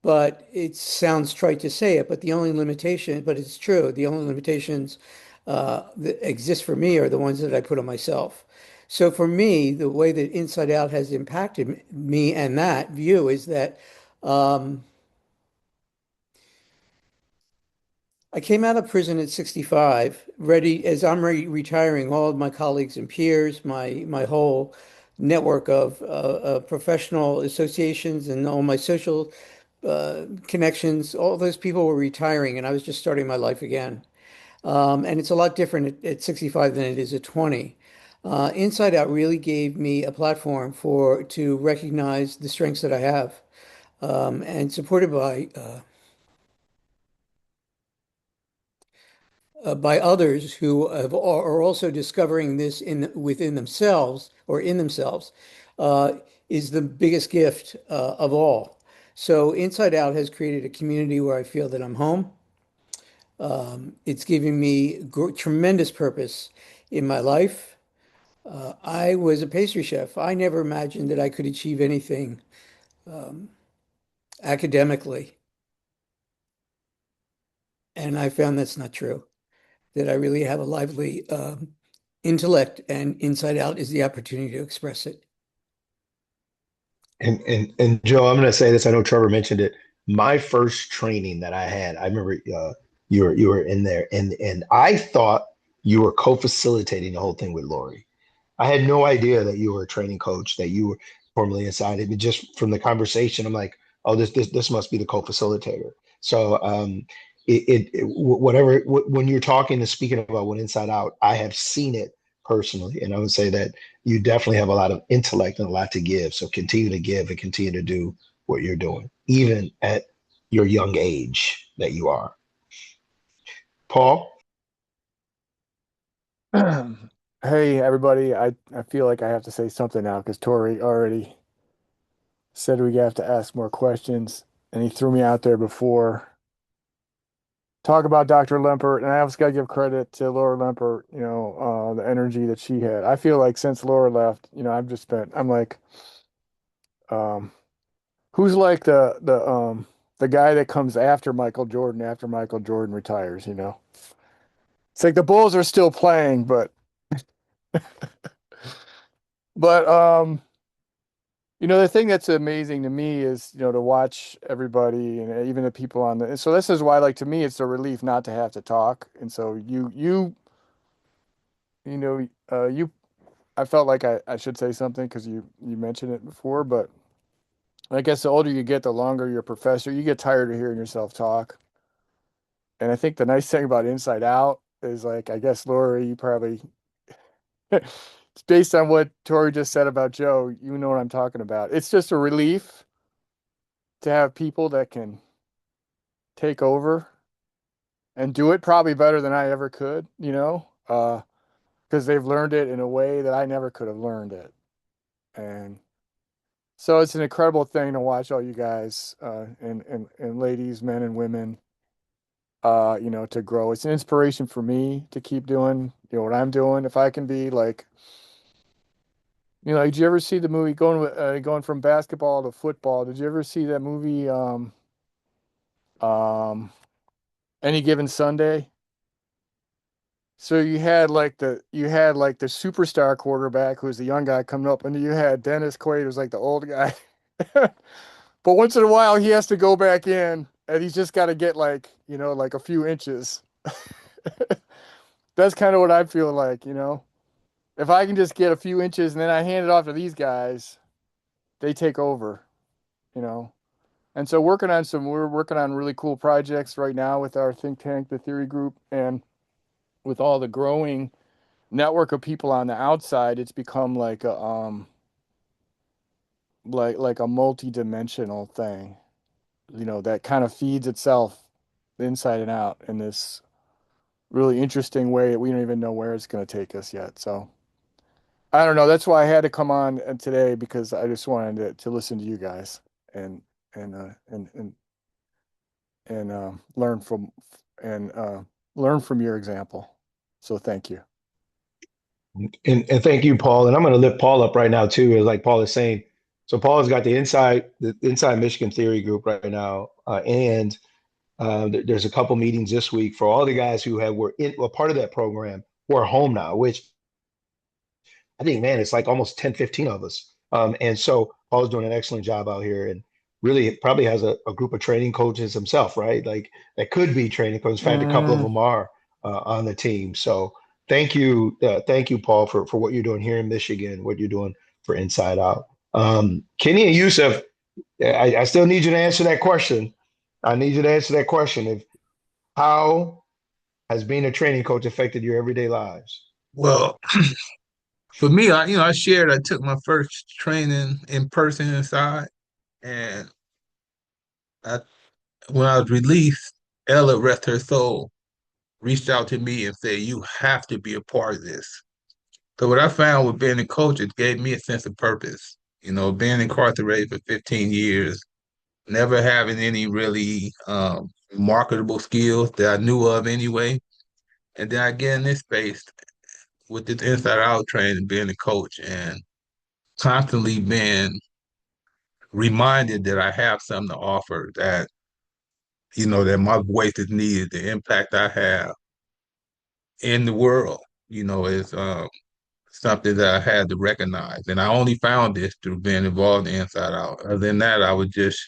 But it sounds trite to say it, but it's true. The only limitations that exist for me are the ones that I put on myself. So for me, the way that Inside Out has impacted me and that view is that um, I came out of prison at 65, ready as I'm retiring. All of my colleagues and peers, my whole network of professional associations and all my social connections, all those people were retiring, and I was just starting my life again. And it's a lot different at 65 than it is at 20. Inside Out really gave me a platform to recognize the strengths that I have, and supported by others who are also discovering this within themselves or in themselves, uh, is the biggest gift of all. So Inside Out has created a community where I feel that I'm home. It's giving me tremendous purpose in my life. I was a pastry chef. I never imagined that I could achieve anything academically, and I found that's not true. That I really have a lively intellect, and Inside Out is the opportunity to express it. And Joe, I'm going to say this. I know Trevor mentioned it. My first training that I had, I remember you were in there, and I thought you were co-facilitating the whole thing with Lori. I had no idea that you were a training coach, that you were formerly inside it. But just from the conversation, I'm like, oh, this must be the co-facilitator. So whatever when you're talking and speaking about what Inside Out, I have seen it personally, and I would say that you definitely have a lot of intellect and a lot to give. So continue to give and continue to do what you're doing, even at your young age that you are. Paul? Hey, everybody. I feel like I have to say something now because Tori already said we have to ask more questions, and he threw me out there before. Talk about Dr. Lempert, and I also got to give credit to Laura Lempert, the energy that she had. I feel like since Laura left, I'm like, um, who's like the guy that comes after Michael Jordan retires, you know? It's like the Bulls are still playing, but the thing that's amazing to me is, to watch everybody and even the people so this is why, like, to me, it's a relief not to have to talk. And so you, I felt like I should say something because you mentioned it before, but I guess the older you get, the longer you're a professor, you get tired of hearing yourself talk. And I think the nice thing about Inside Out is, like, I guess, Laura, you probably, it's based on what Tori just said about Joe, you know what I'm talking about. It's just a relief to have people that can take over and do it probably better than I ever could, because they've learned it in a way that I never could have learned it. And so it's an incredible thing to watch all you guys, and ladies, men and women, to grow. It's an inspiration for me to keep doing, what I'm doing. If I can be like, did you ever see the movie going from basketball to football? Did you ever see that movie, um, Any Given Sunday? So you had like the superstar quarterback who was the young guy coming up, and you had Dennis Quaid who's like the old guy. But once in a while he has to go back in and he's just got to get like a few inches. That's kind of what I feel like. If I can just get a few inches and then I hand it off to these guys, they take over. And so we're working on really cool projects right now with our think tank, the Theory Group, and with all the growing network of people on the outside, it's become like a multi-dimensional thing, that kind of feeds itself inside and out in this really interesting way that we don't even know where it's going to take us yet. So I don't know. That's why I had to come on today because I just wanted to listen to you guys and and uh, and and and and learn from your example. So thank you. And thank you, Paul. And I'm going to lift Paul up right now too, as like Paul is saying. So Paul has got the inside Michigan Theory Group right now, and there's a couple meetings this week for all the guys were part of that program who are home now, which I think, man, it's like almost 10, 15 of us. And so Paul's doing an excellent job out here and really probably has a group of training coaches himself, right? Like that could be training coaches. In fact, a couple of Mm. them are on the team. So thank you, Paul, for what you're doing here in Michigan, what you're doing for Inside Out. Kenny and Yusuf, Yeah, I still need you to answer that question. I need you to answer that question. If how has being a training coach affected your everyday lives? Well, for me, I shared. I took my first training in person inside, and I, when I was released, Ella, rest her soul, reached out to me and said, "You have to be a part of this." So what I found with being a coach, it gave me a sense of purpose. Being incarcerated for 15 years, never having any really marketable skills that I knew of anyway. And then I get in this space with this inside out training, being a coach, and constantly being reminded that I have something to offer, that my voice is needed, the impact I have in the world, is something that I had to recognize. And I only found this through being involved in Inside Out. Other than that, I was just,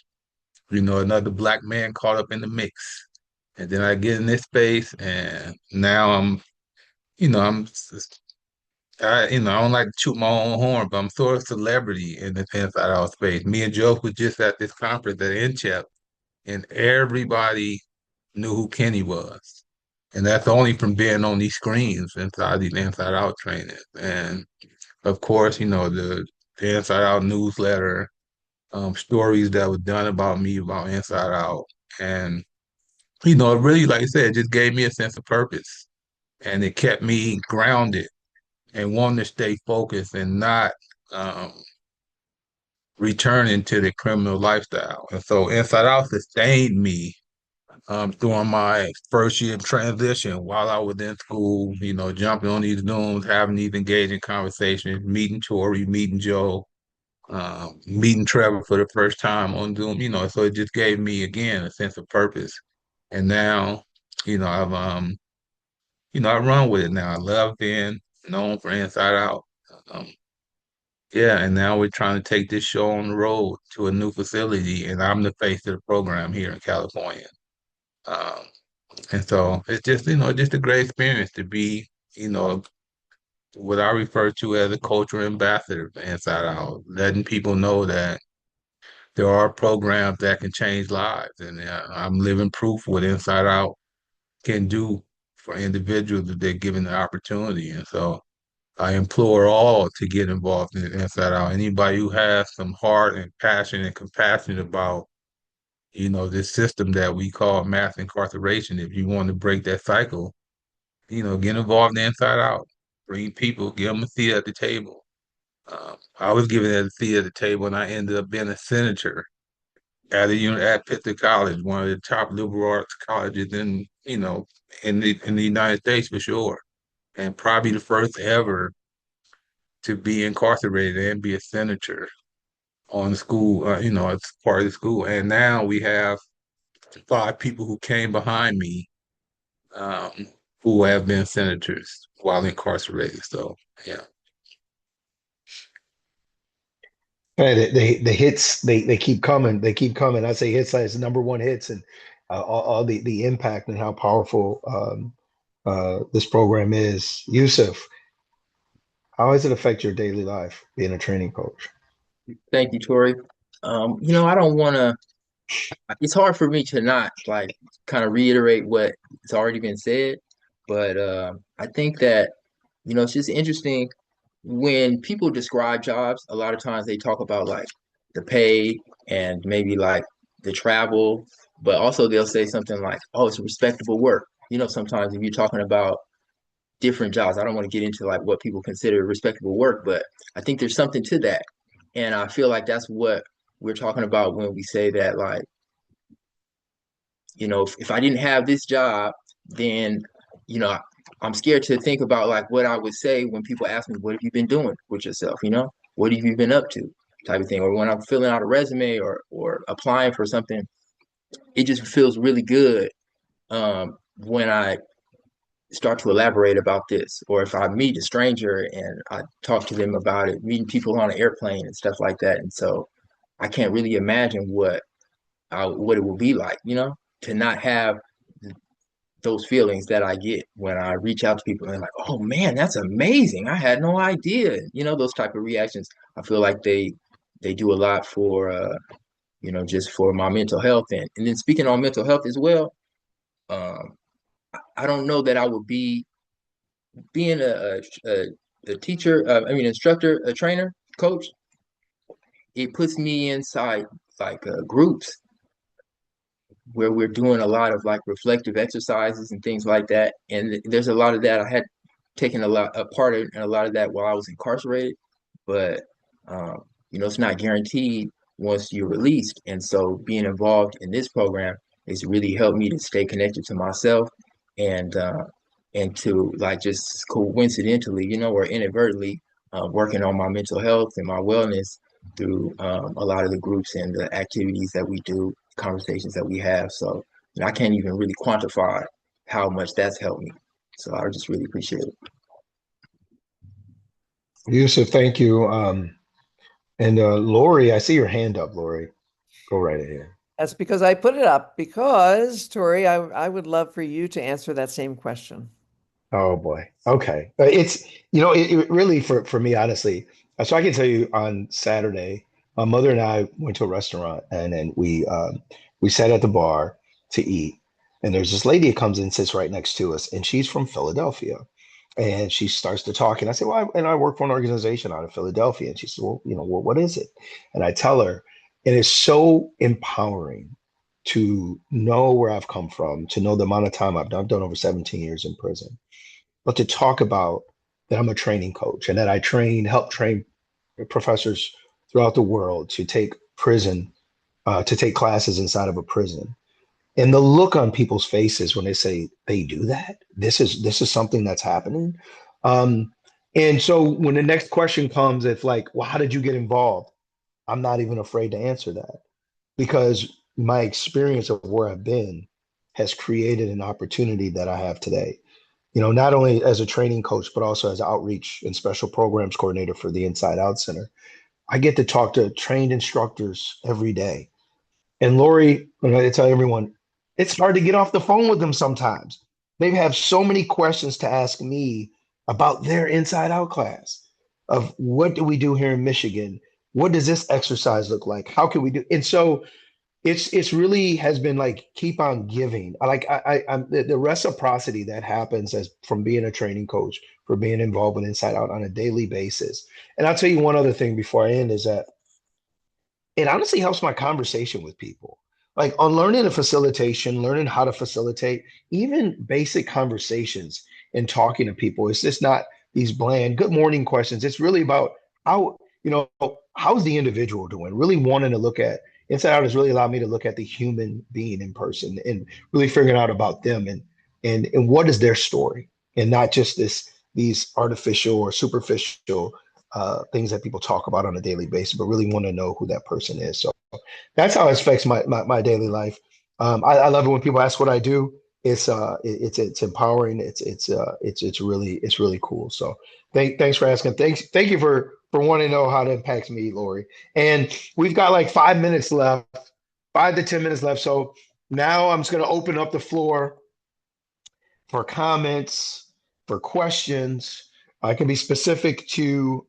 another black man caught up in the mix. And then I get in this space, and now you know, I'm, I don't like to toot my own horn, but I'm sort of celebrity in this Inside Out space. Me and Joe was just at this conference at NCHEP, and everybody knew who Kenny was. And that's only from being on these screens inside these Inside Out trainings. And of course, the Inside Out newsletter, stories that were done about me, about Inside Out. And, it really, like I said, it just gave me a sense of purpose. And it kept me grounded and wanting to stay focused and not um, returning to the criminal lifestyle. And so Inside Out sustained me during my first year of transition while I was in school, jumping on these Zooms, having these engaging conversations, meeting Tori, meeting Joe, meeting Trevor for the first time on Zoom, so it just gave me again a sense of purpose. And now, I've I run with it now. I love being known for Inside Out. Um, yeah, and now we're trying to take this show on the road to a new facility, and I'm the face of the program here in California. Um, and so it's just, just a great experience to be, you know, what I refer to as a cultural ambassador for Inside Out, letting people know that there are programs that can change lives. And I'm living proof what Inside Out can do for individuals if they're given the opportunity. And so I implore all to get involved in Inside Out. Anybody who has some heart and passion and compassion about, this system that we call mass incarceration, if you want to break that cycle, get involved in Inside Out. Bring people, give them a seat at the table. I was given a seat at the table, and I ended up being a senator at Pittsburgh College, one of the top liberal arts colleges in the United States for sure, and probably the first ever to be incarcerated and be a senator on the school, as part of the school. And now we have 5 people who came behind me, um, who have been senators while incarcerated. So yeah. Hey, the hits they keep coming. They keep coming. I say hits as number one hits, and all the impact and how powerful this program is. Yusuf, how does it affect your daily life being a training coach? Thank you, Tori. I don't want to. It's hard for me to not like kind of reiterate what has already been said, but I think that it's just interesting when people describe jobs. A lot of times they talk about like the pay and maybe like the travel, but also they'll say something like, "Oh, it's respectable work." Sometimes if you're talking about different jobs, I don't want to get into like what people consider respectable work, but I think there's something to that, and I feel like that's what we're talking about when we say that like if I didn't have this job, then, you know, I'm scared to think about like what I would say when people ask me, what have you been doing with yourself? What have you been up to? Type of thing. Or when I'm filling out a resume or applying for something, it just feels really good when I start to elaborate about this. Or if I meet a stranger and I talk to them about it, meeting people on an airplane and stuff like that. And so I can't really imagine what it will be like, to not have those feelings that I get when I reach out to people and they're like, "Oh man, that's amazing. I had no idea." Those type of reactions. I feel like they do a lot for just for my mental health. And then speaking on mental health as well, um, I don't know that I would be being a teacher, instructor, a trainer, coach. It puts me inside like groups where we're doing a lot of like reflective exercises and things like that. And there's a lot of that. I had taken a part in a lot of that while I was incarcerated, but um, it's not guaranteed once you're released. And so being involved in this program has really helped me to stay connected to myself and to like just coincidentally, or inadvertently working on my mental health and my wellness through a lot of the groups and the activities that we do, conversations that we have. So I can't even really quantify how much that's helped me. So I just really appreciate it. Yusuf, thank you. And Lori, I see your hand up, Lori. Go right ahead. That's because I put it up because, Tori, I would love for you to answer that same question. Oh boy. Okay. It's it really for me honestly. So I can tell you on Saturday, my mother and I went to a restaurant and then we sat at the bar to eat. And there's this lady that comes in, sits right next to us, and she's from Philadelphia. And she starts to talk, and I said, "Well, I work for an organization out of Philadelphia." And she said, "Well, what is it?" And I tell her, and it's so empowering to know where I've come from, to know the amount of time I've done. I've done over 17 years in prison, but to talk about that I'm a training coach and that I help train professors throughout the world to take to take classes inside of a prison. And the look on people's faces when they say they do that, this is something that's happening. Um, and so when the next question comes, it's like, well, how did you get involved? I'm not even afraid to answer that because my experience of where I've been has created an opportunity that I have today. Not only as a training coach, but also as outreach and special programs coordinator for the Inside Out Center. I get to talk to trained instructors every day. And Lori, I tell everyone, it's hard to get off the phone with them sometimes. They have so many questions to ask me about their Inside Out class of what do we do here in Michigan? What does this exercise look like? How can we do? And so it's really has been like keep on giving. I'm the reciprocity that happens as from being a training coach for being involved with Inside Out on a daily basis. And I'll tell you one other thing before I end is that it honestly helps my conversation with people. Like on learning a facilitation, learning how to facilitate, even basic conversations and talking to people. It's just not these bland good morning questions. It's really about how, how's the individual doing? Really wanting to look at Inside Out has really allowed me to look at the human being in person and really figuring out about them and what is their story and not just these artificial or superficial things that people talk about on a daily basis, but really want to know who that person is. So that's how it affects my daily life. I love it when people ask what I do. It's empowering. It's really cool. So thanks for asking. Thank you for wanting to know how it impacts me, Lori. And we've got like 5 minutes left, 5 to 10 minutes left. So now I'm just going to open up the floor for comments, for questions. I can be specific to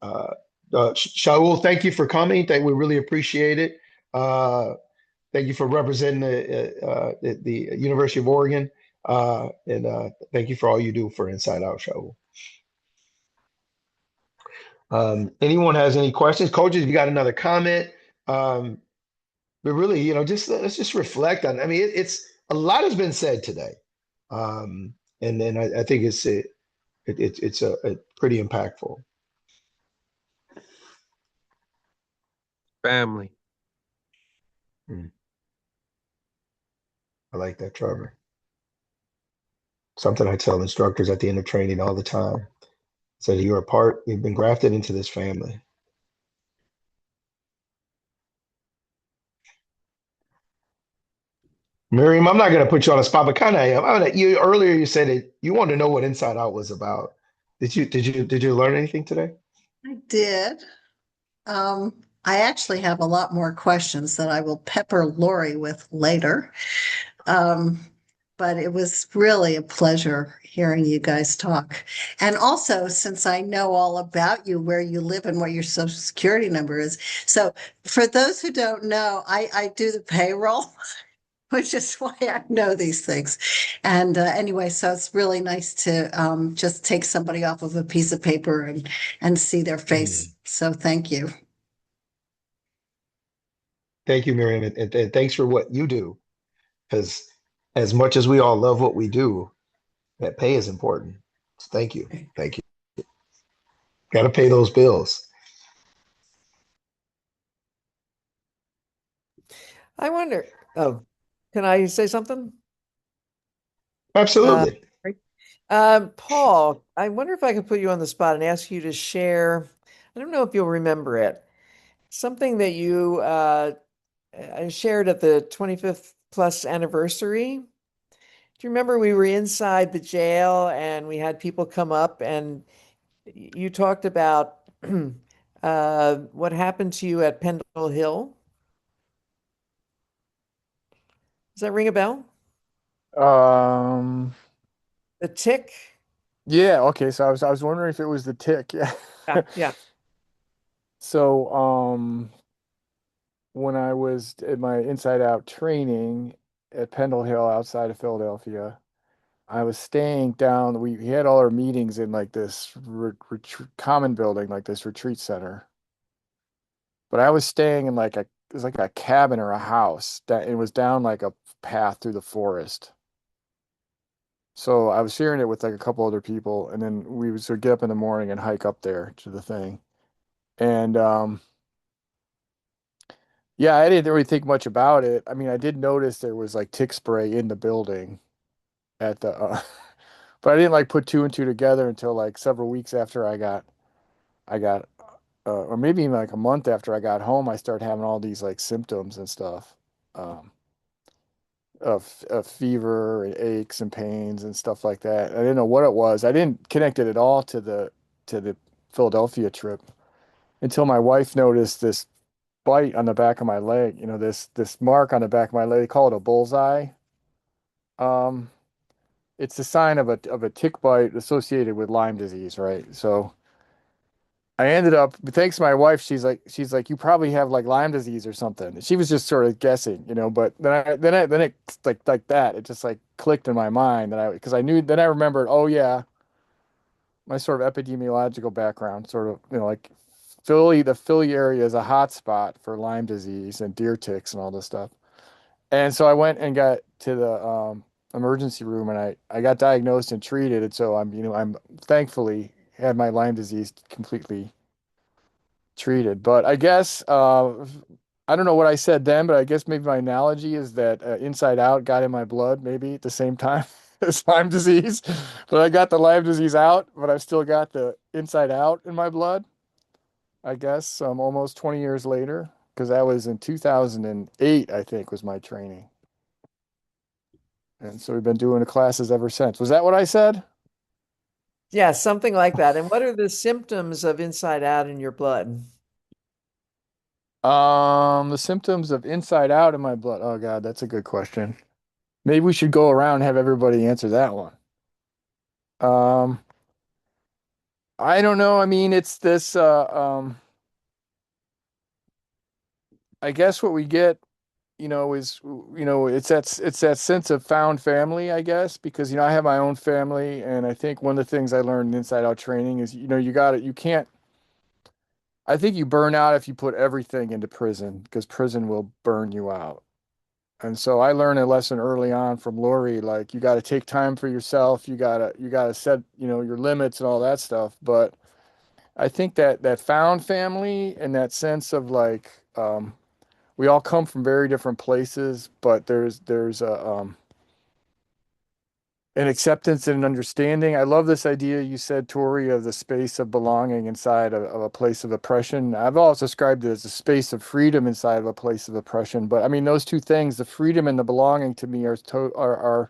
Shaul. Thank you for coming. We really appreciate it. Thank you for representing the University of Oregon. And thank you for all you do for Inside Out, Shaul. Anyone has any questions? Coaches, if you got another comment, but really, let's just reflect on. I mean, it's a lot has been said today, and then I think it's a pretty impactful. Family. I like that, Trevor. Something I tell instructors at the end of training all the time. Said you've been grafted into this family. Miriam, I'm not going to put you on a spot, but kind of am. You earlier you said it. You wanted to know what Inside Out was about. Did you learn anything today? I did. I actually have a lot more questions that I will pepper Lori with later. But but it was really a pleasure hearing you guys talk. And also, since I know all about you, where you live and what your social security number is. So for those who don't know, I do the payroll, which is why I know these things. And anyway, so it's really nice to just take somebody off of a piece of paper and see their Mm. face. So thank you. Thank you, Miriam, and thanks for what you do. Because as much as we all love what we do, that pay is important. So thank you. Thank you. Got to pay those bills. I wonder, oh, can I say something? Uh, Absolutely. Right. Paul, I wonder if I could put you on the spot and ask you to share. I don't know if you'll remember it. Something that you shared at the 25th plus anniversary. Do you remember we were inside the jail and we had people come up and you talked about what happened to you at Pendle Hill? Does that ring a bell? Um, The tick? yeah, okay. So I was wondering if it was the tick. Yeah. Yeah, yeah. So, when I was at my Inside Out training at Pendle Hill outside of Philadelphia, I was staying down. We had all our meetings in like this common building, like this retreat center. But I was staying in like it was like a cabin or a house that it was down like a path through the forest. So I was sharing it with like a couple other people, and then we would sort of get up in the morning and hike up there to the thing. And yeah, I didn't really think much about it. I mean, I did notice there was like tick spray in the building at the but I didn't like put two and two together until like several weeks after I got or maybe even like a month after I got home, I started having all these like symptoms and stuff. Um of fever and aches and pains and stuff like that. I didn't know what it was. I didn't connect it at all to the Philadelphia trip until my wife noticed this bite on the back of my leg, this mark on the back of my leg. They call it a bullseye. Um, it's a sign of a tick bite associated with Lyme disease, right? So I ended up, thanks to my wife, she's like, you probably have like Lyme disease or something. She was just sort of guessing, but then it like that, it just like clicked in my mind that because I knew, then I remembered, oh yeah, my sort of epidemiological background, sort of, like the Philly area is a hot spot for Lyme disease and deer ticks and all this stuff. And so I went and got to the emergency room and I got diagnosed and treated. And so I'm thankfully had my Lyme disease completely treated. But I guess I don't know what I said then, but I guess maybe my analogy is that Inside Out got in my blood maybe at the same time as Lyme disease. But I got the Lyme disease out, but I've still got the Inside Out in my blood, I guess, almost 20 years later, because that was in 2008, I think, was my training. And so we've been doing the classes ever since. Was that what I said? Yeah, something like that. And what are the symptoms of inside out in your blood? The symptoms of Inside Out in my blood. Oh God, that's a good question. Maybe we should go around and have everybody answer that one. Um, I don't know. I mean, it's this I guess what we get, is it's that sense of found family, I guess, because I have my own family, and I think one of the things I learned in Inside Out training is, you can't, I think you burn out if you put everything into prison because prison will burn you out. And so I learned a lesson early on from Lori, like you got to take time for yourself. You got to set, your limits and all that stuff. But I think that found family and that sense of like, we all come from very different places, but there's an acceptance and an understanding. I love this idea you said, Tori, of the space of belonging inside of a place of oppression. I've always described it as a space of freedom inside of a place of oppression. But I mean, those two things, the freedom and the belonging, to me are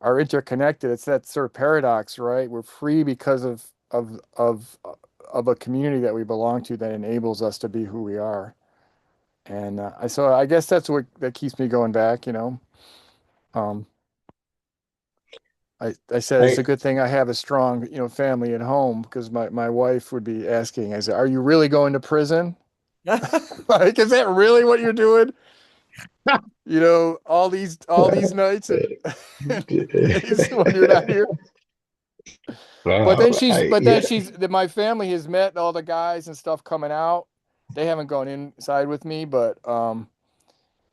interconnected. It's that sort of paradox, right? We're free because of a community that we belong to that enables us to be who we are. And so I guess that's what that keeps me going back. Um, I said it's a good thing I have a strong, family at home because my wife would be asking, I said, are you really going to prison? Like, is that really what you're doing? All these nights and days when you're not here. But then Wow. Yeah. my family has met all the guys and stuff coming out. They haven't gone inside with me, but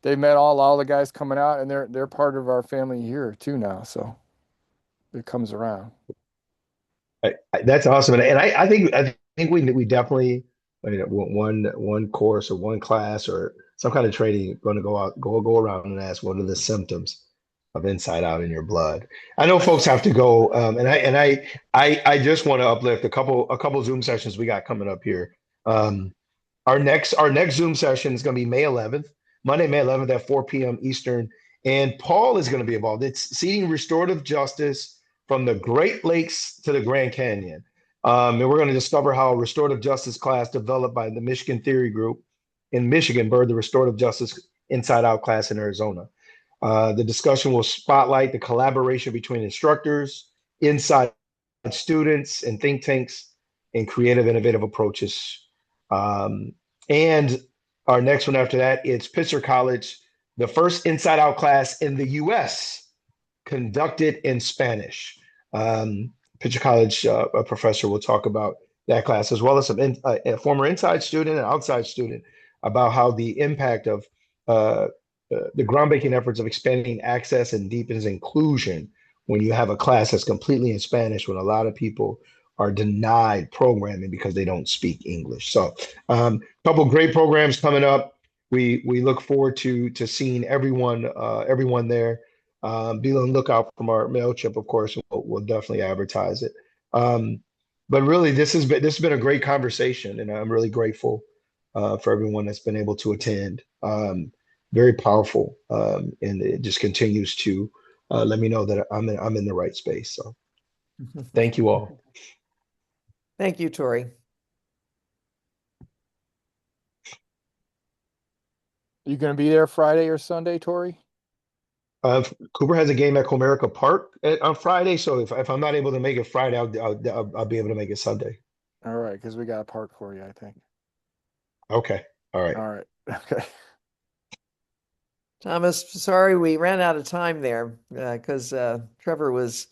they met all the guys coming out, and they're part of our family here too now. So it comes around. That's awesome, and I think we definitely, one course or one class or some kind of training going to go around and ask what are the symptoms of inside out in your blood. I know folks have to go, and I just want to uplift a couple Zoom sessions we got coming up here. Um, our next Zoom session is going to be May 11th, Monday, May 11th at 4 p.m. Eastern. And Paul is going to be involved. It's seeing restorative justice from the Great Lakes to the Grand Canyon. And we're going to discover how a restorative justice class developed by the Michigan Theory Group in Michigan birthed the restorative justice inside out class in Arizona. The discussion will spotlight the collaboration between instructors, inside students, and think tanks and creative, innovative approaches. Um, and our next one after that is Pitzer College, the first Inside Out class in the US conducted in Spanish. Pitzer College, a professor will talk about that class, as well as a former inside student and outside student, about how the impact of uh, the groundbreaking efforts of expanding access and deepens inclusion when you have a class that's completely in Spanish, when a lot of people are denied programming because they don't speak English. So, a couple great programs coming up. We look forward to seeing everyone there. Be on the lookout from our MailChimp, of course. We'll definitely advertise it. Um, but really, this has been a great conversation, and I'm really grateful for everyone that's been able to attend. Very powerful, and it just continues to let me know that I'm in the right space. So thank you all. Thank you, Tori. You going to be there Friday or Sunday, Tori? Cooper has a game at Comerica Park on Friday, so if I'm not able to make it Friday, I'll be able to make it Sunday. All right, because we got a park for you, I think. Okay, all right. All right, okay. Thomas, sorry we ran out of time there because Trevor was.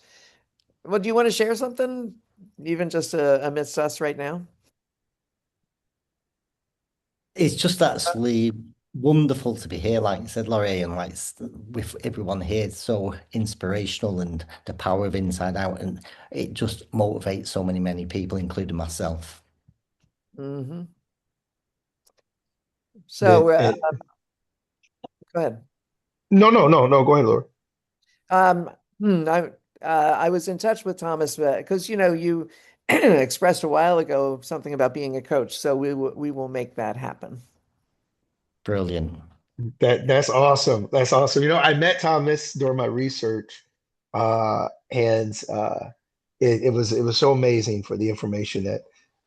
Well, do you want to share something, even just amidst us right now? It's just actually wonderful to be here, like you said, Laurie, and with everyone here, it's so inspirational and the power of Inside Out, and it just motivates so many people, including myself. Mm-hmm. So, go ahead. No. Go ahead, Laura. Um, I was in touch with Thomas because you expressed a while ago something about being a coach, so we will make that happen. Brilliant. That's awesome. That's awesome. I met Thomas during my research, and it was so amazing for the information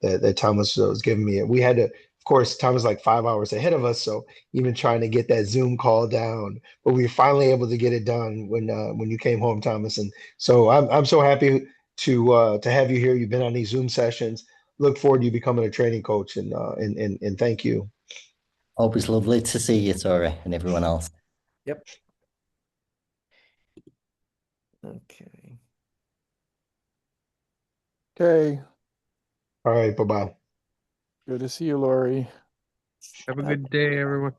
that Thomas was giving me. And we had to, of course, Thomas was like 5 hours ahead of us, so even trying to get that Zoom call down, but we were finally able to get it done when you came home, Thomas. And so I'm so happy to have you here. You've been on these Zoom sessions. Look forward to you becoming a training coach, and thank you. Always lovely to see you, Tori, and everyone else. Yep. Okay. Okay. All right, bye-bye. Good to see you, Laurie. Have a good day, everyone.